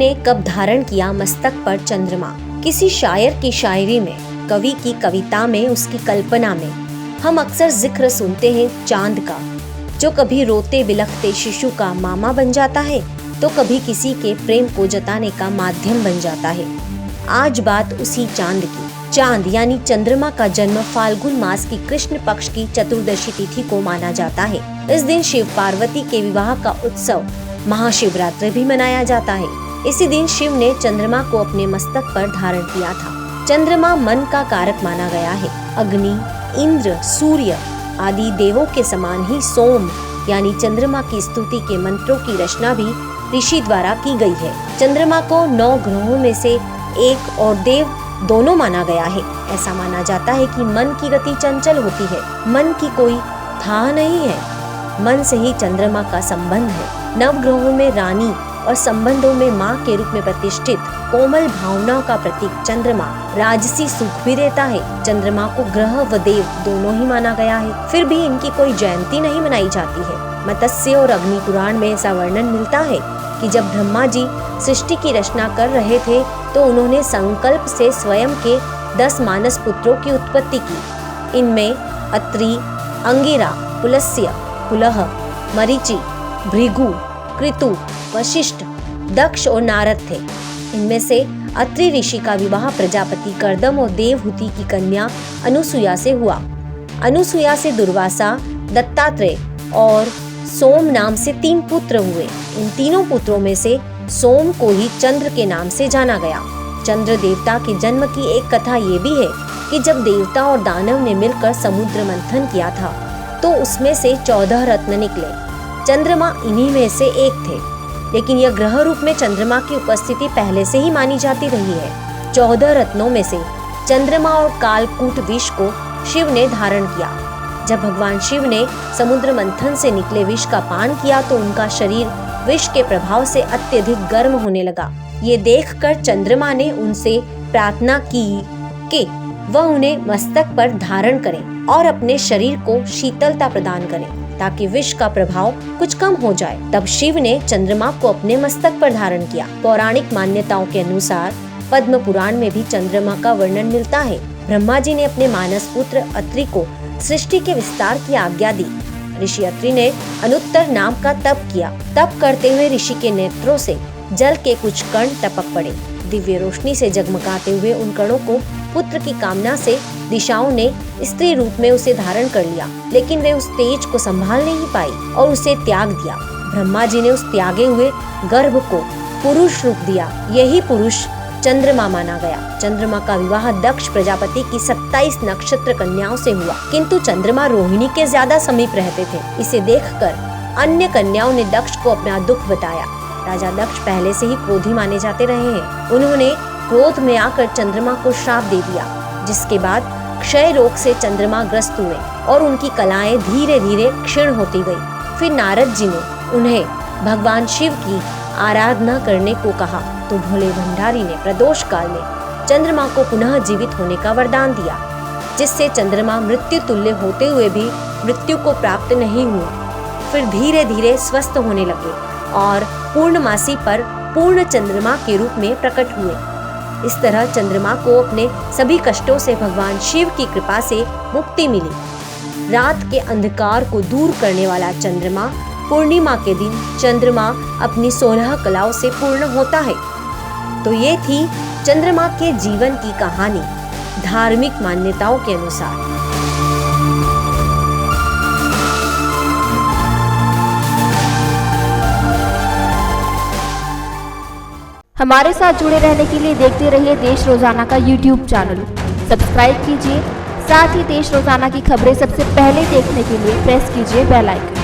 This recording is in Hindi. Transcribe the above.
ने कब धारण किया मस्तक पर चंद्रमा। किसी शायर की शायरी में, कवि की कविता में, उसकी कल्पना में हम अक्सर जिक्र सुनते हैं चांद का, जो कभी रोते बिलखते शिशु का मामा बन जाता है तो कभी किसी के प्रेम को जताने का माध्यम बन जाता है। आज बात उसी चांद की। चांद यानी चंद्रमा का जन्म फाल्गुन मास की कृष्ण पक्ष की चतुर्दशी तिथि को माना जाता है। इस दिन शिव पार्वती के विवाह का उत्सव महाशिवरात्रि भी मनाया जाता है। इसी दिन शिव ने चंद्रमा को अपने मस्तक पर धारण किया था। चंद्रमा मन का कारक माना गया है। अग्नि, इंद्र, सूर्य आदि देवों के समान ही सोम यानी चंद्रमा की स्तुति के मंत्रों की रचना भी ऋषि द्वारा की गई है। चंद्रमा को 9 ग्रहों में से एक और देव दोनों माना गया है। ऐसा माना जाता है कि मन की गति चंचल होती है, मन की कोई था नहीं है, मन से ही चंद्रमा का संबंध है। 9 ग्रहों में रानी और संबंधों में माँ के रूप में प्रतिष्ठित कोमल भावनाओं का प्रतीक चंद्रमा राजसी सुख भी देता है। चंद्रमा को ग्रह व देव दोनों ही माना गया है, फिर भी इनकी कोई जयंती नहीं मनाई जाती है। मत्स्य और अग्नि पुराण में ऐसा वर्णन मिलता है कि जब ब्रह्मा जी सृष्टि की रचना कर रहे थे तो उन्होंने संकल्प से स्वयं के 10 मानस पुत्रों की उत्पत्ति की। इनमें अत्रि, अंगिरा, पुलस्त्य, पुलह, मरीचि, भृगु, कृतु, वशिष्ठ, दक्ष और नारद थे। इनमें से अत्रि ऋषि का विवाह प्रजापति कर्दम और देवहूति की कन्या अनुसुया से हुआ। अनुसुया से दुर्वासा, दत्तात्रेय और सोम नाम से 3 पुत्र हुए। इन तीनों पुत्रों में से सोम को ही चंद्र के नाम से जाना गया। चंद्र देवता के जन्म की एक कथा ये भी है कि जब देवता और दानव ने मिलकर समुद्र मंथन किया था तो उसमें से 14 रत्न निकले। चंद्रमा इन्हीं में से एक थे, लेकिन यह ग्रह रूप में चंद्रमा की उपस्थिति पहले से ही मानी जाती रही है। 14 रत्नों में से चंद्रमा और कालकूट विष को शिव ने धारण किया। जब भगवान शिव ने समुद्र मंथन से निकले विष का पान किया तो उनका शरीर विष के प्रभाव से अत्यधिक गर्म होने लगा। ये देखकर चंद्रमा ने उनसे प्रार्थना की कि वह उन्हें मस्तक पर धारण करें और अपने शरीर को शीतलता प्रदान करें ताकि विष का प्रभाव कुछ कम हो जाए। तब शिव ने चंद्रमा को अपने मस्तक पर धारण किया। पौराणिक मान्यताओं के अनुसार पद्म पुराण में भी चंद्रमा का वर्णन मिलता है। ब्रह्मा जी ने अपने मानस पुत्र अत्रि को सृष्टि के विस्तार की आज्ञा दी। ऋषि अत्रि ने अनुत्तर नाम का तप किया। तप करते हुए ऋषि के नेत्रों से जल के कुछ कण टपक पड़े। दिव्य रोशनी से जगमगाते हुए उन कणों को पुत्र की कामना से दिशाओं ने स्त्री रूप में उसे धारण कर लिया, लेकिन वे उस तेज को संभाल नहीं पाई और उसे त्याग दिया। ब्रह्मा जी ने उस त्यागे हुए गर्भ को पुरुष रूप दिया। यही पुरुष चंद्रमा माना गया। चंद्रमा का विवाह दक्ष प्रजापति की 27 नक्षत्र कन्याओं से हुआ, किंतु चंद्रमा रोहिणी के ज्यादा समीप रहते थे। इसे देखकर अन्य कन्याओं ने दक्ष को अपना दुख बताया। राजा दक्ष पहले से ही क्रोधी माने जाते रहे हैं। उन्होंने क्रोध में आकर चंद्रमा को श्राप दे दिया, जिसके बाद क्षय रोग से चंद्रमा ग्रस्त हुए और उनकी कलाएं धीरे धीरे क्षीण होती गई। फिर नारद जी ने उन्हें भगवान शिव की आराधना करने को कहा तो भोले भंडारी ने प्रदोष काल में चंद्रमा को पुनः जीवित होने का वरदान दिया, जिससे चंद्रमा मृत्यु तुल्य होते हुए भी मृत्यु को प्राप्त नहीं हुए। फिर धीरे धीरे स्वस्थ होने लगे और पूर्णमासी पर पूर्ण चंद्रमा के रूप में प्रकट हुए। इस तरह चंद्रमा को अपने सभी कष्टों से भगवान शिव की कृपा से मुक्ति मिली। रात के अंधकार को दूर करने वाला चंद्रमा पूर्णिमा के दिन चंद्रमा अपनी 16 कलाओं से पूर्ण होता है। तो ये थी चंद्रमा के जीवन की कहानी धार्मिक मान्यताओं के अनुसार। हमारे साथ जुड़े रहने के लिए देखते रहिए देश रोजाना का YouTube चैनल। सब्सक्राइब कीजिए, साथ ही देश रोजाना की खबरें सबसे पहले देखने के लिए प्रेस कीजिए बेल आइकन।